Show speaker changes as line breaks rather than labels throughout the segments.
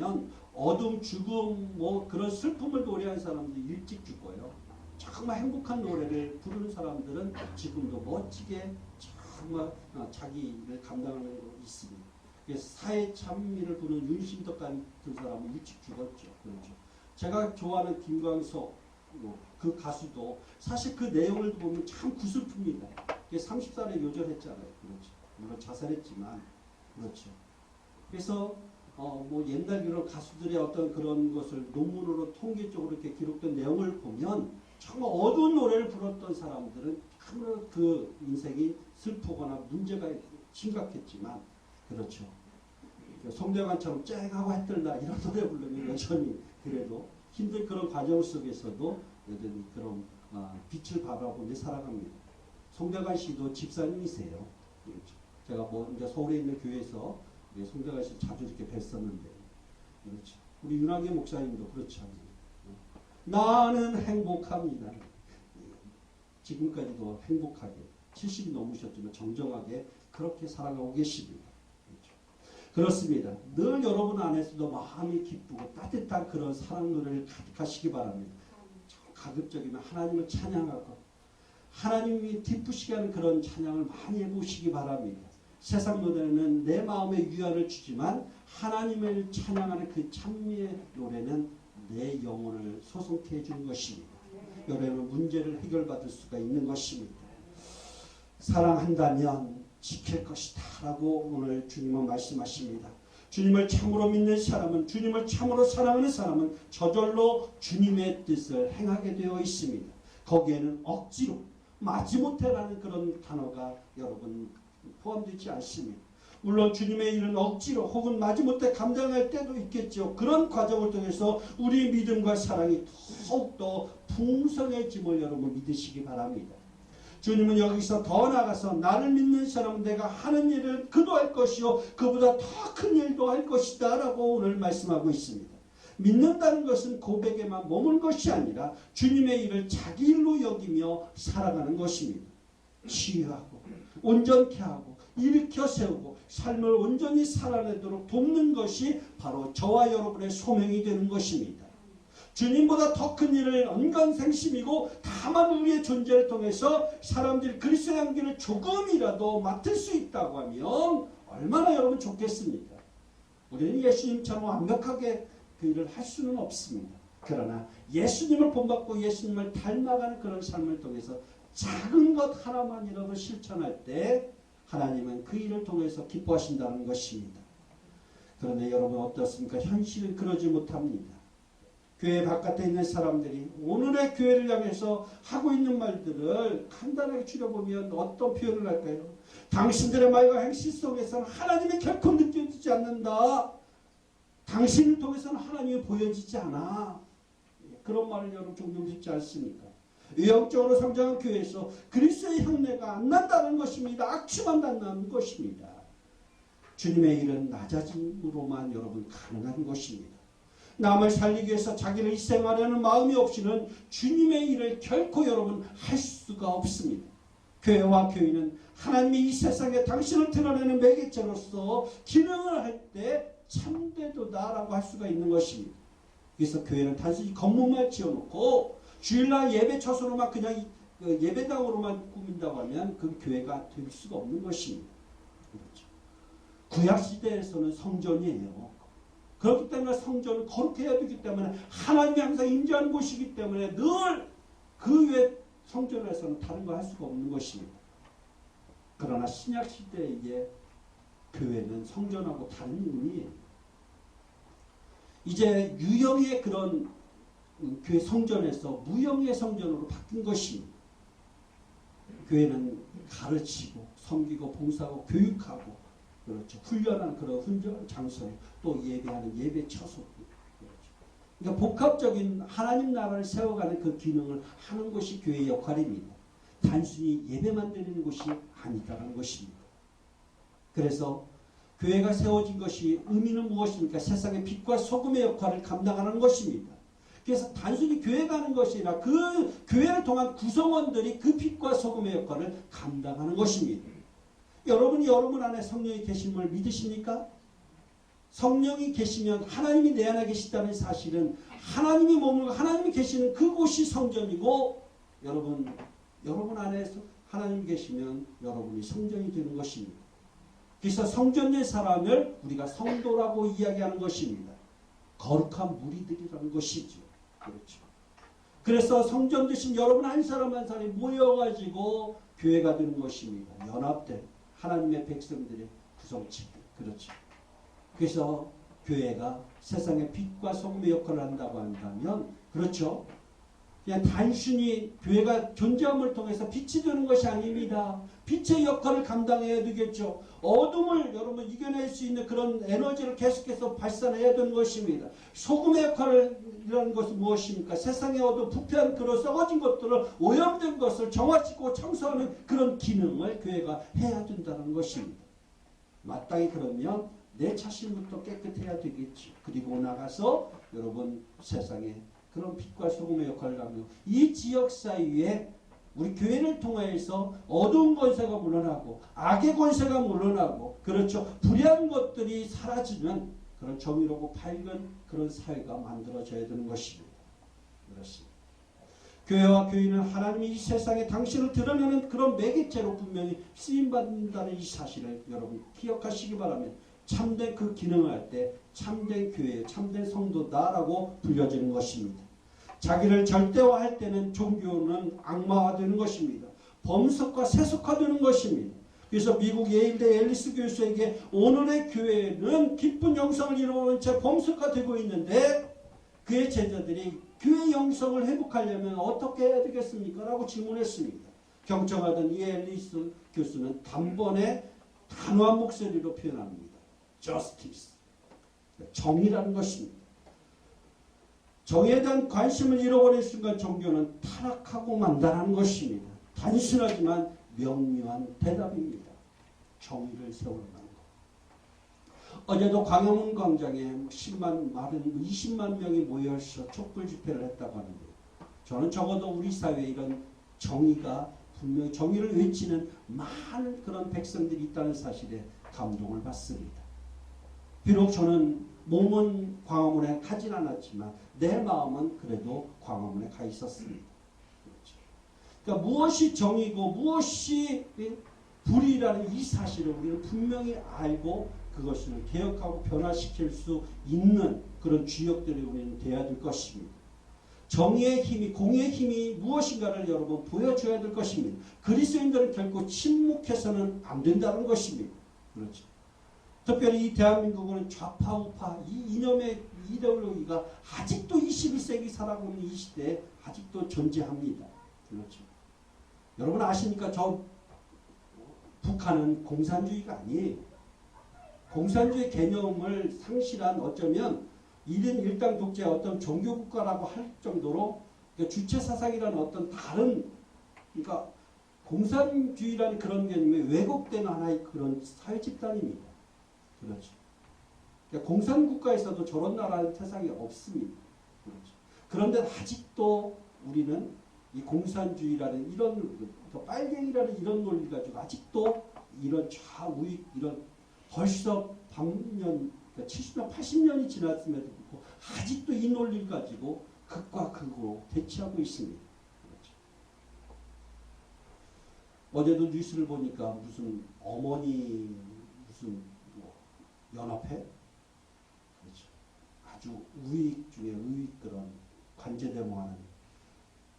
보면 어둠, 죽음, 뭐 그런 슬픔을 노래하는 사람들이 일찍 죽어요. 정말 행복한 노래를 부르는 사람들은 지금도 멋지게 정말 자기를 감당하는 거 있습니다. 사회 찬미를 부르는 윤신덕 같은 사람은 일찍 죽었죠. 그렇죠. 제가 좋아하는 김광석 그 가수도 사실 그 내용을 보면 참 구슬픕니다. 30살에 요절했잖아요. 그렇죠. 물론 자살했지만 그렇죠. 그래서 뭐 옛날 이런 가수들의 어떤 그런 것을 논문으로 통계적으로 이렇게 기록된 내용을 보면 정말 어두운 노래를 불렀던 사람들은 참으로 그 인생이 슬프거나 문제가 심각했지만 그렇죠. 송대관처럼 쨍하고 해뜰나 이런 노래 부르면 여전히 그래도 힘든 그런 과정 속에서도 여전히 그런 빛을 바라보며 살아갑니다. 송대관 씨도 집사님이세요. 그렇죠. 제가 뭐 이제 서울에 있는 교회에서 송대관 씨 자주 이렇게 뵀었는데 그렇죠. 우리 윤학의 목사님도 그렇잖아요. 나는 행복합니다. 지금까지도 행복하게 70이 넘으셨지만 정정하게 그렇게 살아가고 계십니다. 그렇습니다. 늘 여러분 안에서도 마음이 기쁘고 따뜻한 그런 사랑 노래를 가득하시기 바랍니다. 가급적이면 하나님을 찬양하고 하나님이 기쁘시게 하는 그런 찬양을 많이 해보시기 바랍니다. 세상 노래는 내 마음에 위안을 주지만 하나님을 찬양하는 그 찬미의 노래는 내 영혼을 소송케 해주는 것입니다. 여러분 문제를 해결받을 수가 있는 것입니다. 사랑한다면 지킬 것이다 라고 오늘 주님은 말씀하십니다. 주님을 참으로 믿는 사람은 주님을 참으로 사랑하는 사람은 저절로 주님의 뜻을 행하게 되어 있습니다. 거기에는 억지로 마지못해라는 그런 단어가 여러분 포함되지 않습니다. 물론 주님의 일은 억지로 혹은 마지못해 감당할 때도 있겠죠. 그런 과정을 통해서 우리 믿음과 사랑이 더욱더 풍성해짐을 여러분 믿으시기 바랍니다. 주님은 여기서 더 나아가서 나를 믿는 사람은 내가 하는 일을 그도 할 것이요 그보다 더 큰 일도 할 것이다 라고 오늘 말씀하고 있습니다. 믿는다는 것은 고백에만 머무는 것이 아니라 주님의 일을 자기 일로 여기며 살아가는 것입니다. 치유하고 온전케 하고 일으켜 세우고 삶을 온전히 살아내도록 돕는 것이 바로 저와 여러분의 소명이 되는 것입니다. 주님보다 더 큰 일을 언간생심이고 다만 우리의 존재를 통해서 사람들이 그리스도의 향기를 조금이라도 맡을 수 있다고 하면 얼마나 여러분 좋겠습니까? 우리는 예수님처럼 완벽하게 그 일을 할 수는 없습니다. 그러나 예수님을 본받고 예수님을 닮아가는 그런 삶을 통해서 작은 것 하나만이라도 실천할 때 하나님은 그 일을 통해서 기뻐하신다는 것입니다. 그런데 여러분 어떻습니까? 현실은 그러지 못합니다. 교회 바깥에 있는 사람들이 오늘의 교회를 향해서 하고 있는 말들을 간단하게 추려보면 어떤 표현을 할까요? 당신들의 말과 행실 속에서는 하나님이 결코 느껴지지 않는다. 당신을 통해서는 하나님이 보여지지 않아. 그런 말을 여러분 종종 듣지 않습니까? 외형적으로 성장한 교회에서 그리스도의 흉내가 안 난다는 것입니다. 악취만 난다는 것입니다. 주님의 일은 낮아짐으로만 여러분 가능한 것입니다. 남을 살리기 위해서 자기를 희생하려는 마음이 없이는 주님의 일을 결코 여러분 할 수가 없습니다. 교회와 교인은 하나님이 이 세상에 당신을 드러내는 매개체로서 기능을 할 때 참되도다라고 할 수가 있는 것입니다. 그래서 교회는 단순히 건물만 지어놓고 주일날 예배 처소로만 그냥 예배당으로만 꾸민다고 하면 그 교회가 될 수가 없는 것입니다. 그렇죠. 구약시대에서는 성전이에요. 그렇기 때문에 성전은 거룩해야 되기 때문에 하나님이 항상 임재하는 곳이기 때문에 늘 그 외 성전에서는 다른 거 할 수가 없는 것입니다. 그러나 신약시대의 교회는 성전하고 다른 의미예요. 이제 유형의 그런 교회 성전에서 무형의 성전으로 바뀐 것입니다. 교회는 가르치고 섬기고 봉사하고 교육하고 그렇죠. 훈련하는 그런 훈련 장소에 또 예배하는 예배 처소. 그렇죠. 그러니까 복합적인 하나님 나라를 세워가는 그 기능을 하는 것이 교회의 역할입니다. 단순히 예배만 드리는 것이 아니다라는 것입니다. 그래서 교회가 세워진 것이 의미는 무엇입니까? 세상의 빛과 소금의 역할을 감당하는 것입니다. 그래서 단순히 교회가 하는 것이 아니라 그 교회를 통한 구성원들이 그 빛과 소금의 역할을 감당하는 것입니다. 여러분이 여러분 안에 성령이 계심을 믿으십니까? 성령이 계시면 하나님이 내 안에 계시다는 사실은 하나님이 머물고 하나님이 계시는 그곳이 성전이고 여러분 안에서 하나님이 계시면 여러분이 성전이 되는 것입니다. 그래서 성전의 사람을 우리가 성도라고 이야기하는 것입니다. 거룩한 무리들이라는 것이죠. 그렇죠. 그래서 성전 되신 여러분 한 사람 한 사람이 모여가지고 교회가 되는 것입니다. 연합된 하나님의 백성들의 구성체들. 그렇죠. 그래서 교회가 세상의 빛과 소금의 역할을 한다고 한다면 그렇죠. 그냥 단순히 교회가 존재함을 통해서 빛이 되는 것이 아닙니다. 빛의 역할을 감당해야 되겠죠. 어둠을 여러분 이겨낼 수 있는 그런 에너지를 계속해서 발산해야 되는 것입니다. 소금의 역할이라는 것은 무엇입니까? 세상의 어두운 부패한 그런 썩어진 것들을 오염된 것을 정화시키고 청소하는 그런 기능을 교회가 해야 된다는 것입니다. 마땅히 그러면 내 자신부터 깨끗해야 되겠죠. 그리고 나가서 여러분 세상에 그런 빛과 소금의 역할을 하며 이 지역 사이에 우리 교회를 통해서 어두운 권세가 물러나고 악의 권세가 물러나고 그렇죠. 불의한 것들이 사라지는 그런 정의롭고 밝은 그런 사회가 만들어져야 되는 것입니다. 그렇습니다. 교회와 교인은 하나님이 이 세상에 당신을 드러내는 그런 매개체로 분명히 쓰임받는다는 이 사실을 여러분 기억하시기 바랍니다. 참된 그 기능을 할 때 참된 교회, 참된 성도다라고 불려지는 것입니다. 자기를 절대화할 때는 종교는 악마화되는 것입니다. 범석과 세속화되는 것입니다. 그래서 미국 예일대 앨리스 교수에게 오늘의 교회는 기쁜 영성을 잃어버린 채 범석화되고 있는데 그의 제자들이 교회 영성을 회복하려면 어떻게 해야 되겠습니까? 라고 질문했습니다. 경청하던 이 앨리스 교수는 단번에 단호한 목소리로 표현합니다. Justice. 정의라는 것입니다. 정의에 대한 관심을 잃어버린 순간 종교는 타락하고 만다는 것입니다. 단순하지만 명료한 대답입니다. 정의를 세우는 것. 어제도 광화문 광장에 10만, 20만 명이 모여서 촛불 집회를 했다고 하는데 저는 적어도 우리 사회에 이런 정의가 분명히 정의를 외치는 많은 그런 백성들이 있다는 사실에 감동을 받습니다. 비록 저는 몸은 광화문에 가진 않았지만 내 마음은 그래도 광화문에 가 있었습니다. 그렇죠. 그러니까 무엇이 정의고 무엇이 불의라는 이 사실을 우리는 분명히 알고 그것을 개혁하고 변화시킬 수 있는 그런 주역들이 우리는 돼야 될 것입니다. 정의의 힘이, 공의의 힘이 무엇인가를 여러분 보여줘야 될 것입니다. 그리스도인들은 결코 침묵해서는 안 된다는 것입니다. 그렇죠. 특별히 이 대한민국은 좌파 우파 이 이념의 이데올로기가 아직도 21세기 살아가고 있는 이 시대에 아직도 존재합니다. 그렇죠. 여러분 아십니까? 저 북한은 공산주의가 아니에요. 공산주의 개념을 상실한 어쩌면 1인 1당 독재의 어떤 종교국가라고 할 정도로 그러니까 주체사상이라는 어떤 다른 그러니까 공산주의라는 그런 개념이 왜곡된 하나의 그런 사회집단입니다. 그렇죠. 그러니까 공산국가에서도 저런 나라는 세상에 없습니다. 그렇죠. 그런데 아직도 우리는 이 공산주의라는 이런 빨갱이라는 이런 논리 가지고 아직도 이런 좌우익 이런 벌써 반년 70년 80년이 지났음에도 불구하고 아직도 이 논리를 가지고 극과 극으로 대치하고 있습니다. 그렇죠. 어제도 뉴스를 보니까 무슨 어머니 무슨 연합회? 그렇죠. 아주 우익 중에 우익 그런 관제대모하는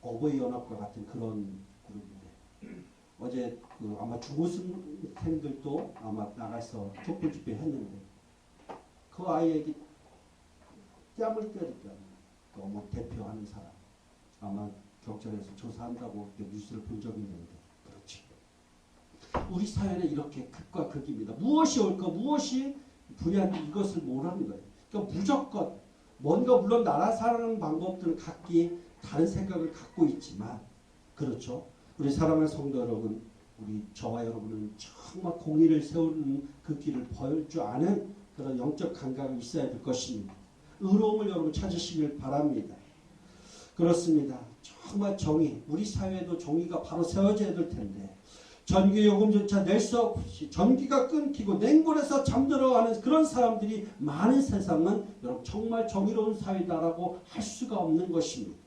어버이 연합과 같은 그런 그룹인데 어제 그 아마 중고생들도 아마 나가서 촛불 집회 했는데 그 아이에게 뺨을 때리니까 뭐 대표하는 사람 아마 경찰에서 조사한다고 뉴스를 본 적이 있는데 그렇지. 우리 사회는 이렇게 극과 극입니다. 무엇이 옳고 무엇이 불의한데 이것을 모르는 거예요. 그러니까 무조건 뭔가 물론 나라 사는 방법들은 각기 다른 생각을 갖고 있지만 그렇죠. 우리 사랑하는 성도 여러분 우리 저와 여러분은 정말 공의를 세우는 그 길을 보일 줄 아는 그런 영적 감각이 있어야 될 것입니다. 의로움을 여러분 찾으시길 바랍니다. 그렇습니다. 정말 정의 우리 사회에도 정의가 바로 세워져야 될 텐데 전기요금조차 낼 수 없이 전기가 끊기고 냉골에서 잠들어가는 그런 사람들이 많은 세상은 여러분 정말 정의로운 사회다라고 할 수가 없는 것입니다.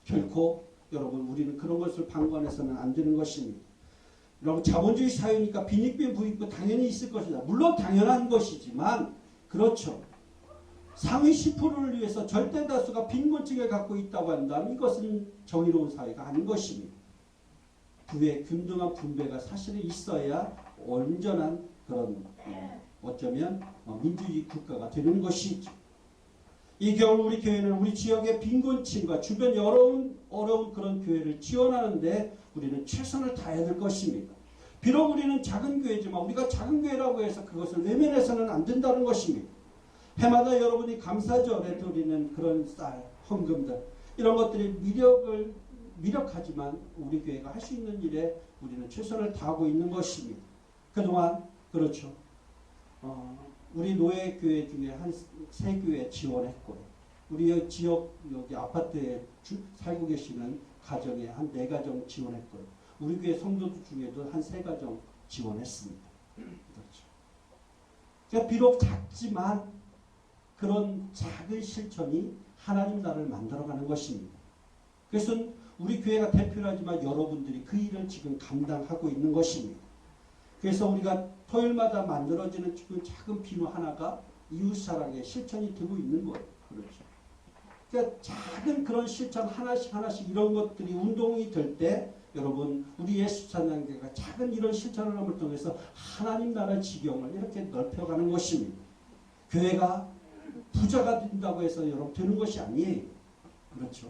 결코 여러분 우리는 그런 것을 방관해서는 안 되는 것입니다. 여러분 자본주의 사회니까 빈익빈 부익부 당연히 있을 것이다. 물론 당연한 것이지만 그렇죠. 상위 10%를 위해서 절대 다수가 빈곤층을 갖고 있다고 한다면 이것은 정의로운 사회가 아닌 것입니다. 부의 균등한 분배가 사실은 있어야 온전한 그런 어쩌면 민주주의 국가가 되는 것이죠. 이 경우 우리 교회는 우리 지역의 빈곤층과 주변 어려운 그런 교회를 지원하는데 우리는 최선을 다해야 될 것입니다. 비록 우리는 작은 교회지만 우리가 작은 교회라고 해서 그것을 외면해서는 안 된다는 것입니다. 해마다 여러분이 감사절에 드리는 그런 쌀, 헌금들 이런 것들이 미력하지만 우리 교회가 할 수 있는 일에 우리는 최선을 다하고 있는 것입니다. 그동안 그렇죠. 우리 노예교회 중에 한 3교회 지원했고요. 우리 지역 여기 아파트에 살고 계시는 가정에 한 4가정 지원했고요. 우리 교회 성도들 중에도 한 3가정 지원했습니다. 그렇죠. 그러니까 비록 작지만 그런 작은 실천이 하나님 나라를 만들어가는 것입니다. 그것은 우리 교회가 대표하지만 여러분들이 그 일을 지금 감당하고 있는 것입니다. 그래서 우리가 토요일마다 만들어지는 작은 비누 하나가 이웃사랑의 실천이 되고 있는 거예요. 그렇죠. 그러니까 작은 그런 실천 하나씩 이런 것들이 운동이 될 때 여러분 우리 예수찬양교회가 작은 이런 실천을 통해서 하나님 나라 지경을 이렇게 넓혀가는 것입니다. 교회가 부자가 된다고 해서 여러분 되는 것이 아니에요. 그렇죠.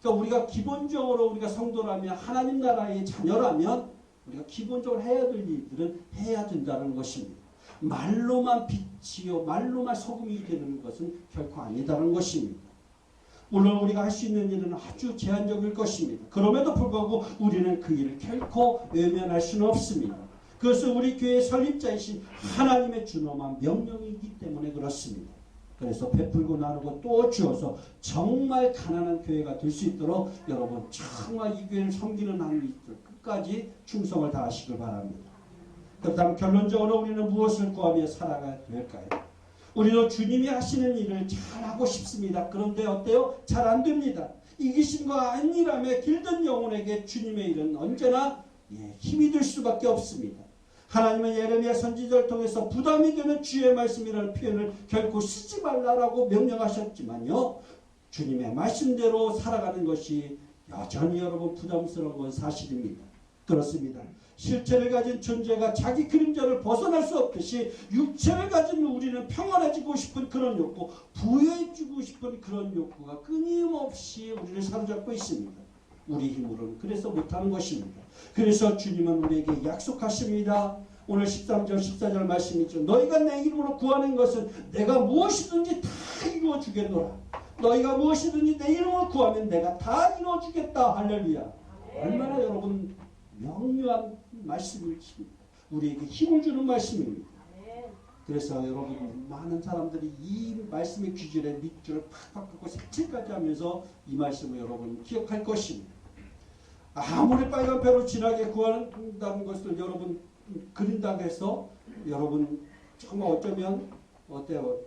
그러니까 우리가 기본적으로 우리가 성도라면 하나님 나라의 자녀라면 우리가 기본적으로 해야 될 일들은 해야 된다는 것입니다. 말로만 빛이요 말로만 소금이 되는 것은 결코 아니다는 것입니다. 물론 우리가 할 수 있는 일은 아주 제한적일 것입니다. 그럼에도 불구하고 우리는 그 일을 결코 외면할 수는 없습니다. 그것은 우리 교회의 설립자이신 하나님의 준엄한 명령이기 때문에 그렇습니다. 그래서 베풀고 나누고 또 주어서 정말 가난한 교회가 될 수 있도록 여러분 정말 이 교회를 섬기는 한 끝까지 충성을 다하시길 바랍니다. 그렇다면 결론적으로 우리는 무엇을 구하며 살아가야 될까요? 우리도 주님이 하시는 일을 잘하고 싶습니다. 그런데 어때요? 잘 안 됩니다. 이기심과 안일함에 길든 영혼에게 주님의 일은 언제나 힘이 될 수밖에 없습니다. 하나님은 예레미야 선지자를 통해서 부담이 되는 주의 말씀이라는 표현을 결코 쓰지 말라라고 명령하셨지만요. 주님의 말씀대로 살아가는 것이 여전히 여러분 부담스러운 건 사실입니다. 그렇습니다. 실체를 가진 존재가 자기 그림자를 벗어날 수 없듯이 육체를 가진 우리는 평안해지고 싶은 그런 욕구, 부여해주고 싶은 그런 욕구가 끊임없이 우리를 사로잡고 있습니다. 우리 힘으로는 그래서 못하는 것입니다. 그래서 주님은 우리에게 약속하십니다. 오늘 13절 14절 말씀이죠. 너희가 내 이름으로 구하는 것은 내가 무엇이든지 다 이루어 주겠노라. 너희가 무엇이든지 내 이름으로 구하면 내가 다 이루어 주겠다. 할렐루야. 얼마나 여러분 명료한 말씀이십니다. 우리에게 힘을 주는 말씀입니다. 그래서 여러분 많은 사람들이 이 말씀의 귀절에 밑줄을 팍팍 긋고 색칠까지 하면서 이 말씀을 여러분 기억할 것입니다. 아무리 빨간 배로 진하게 구한다는 것을 여러분 그린다고 해서 여러분 정말 어쩌면 어때요?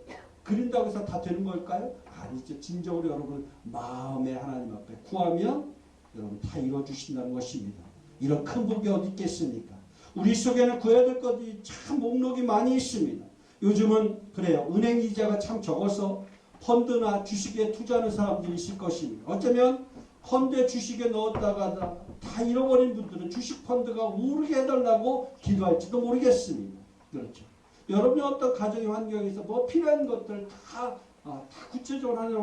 그린다고 해서 다 되는 걸까요? 아니죠. 진정으로 여러분 마음에 하나님 앞에 구하면 여러분 다 이루어주신다는 것입니다. 이런 큰 복이 어디 있겠습니까? 우리 속에는 구해야 될 것이 참 목록이 많이 있습니다. 요즘은 그래요. 은행 이자가 참 적어서 펀드나 주식에 투자하는 사람들이 있을 것입니다. 어쩌면 펀드에 주식에 넣었다가 다 잃어버린 분들은 주식 펀드가 오르게 해달라고 기도할지도 모르겠습니다. 그렇죠. 여러분이 어떤 가정의 환경에서 뭐 필요한 것들 다 구체적으로 하는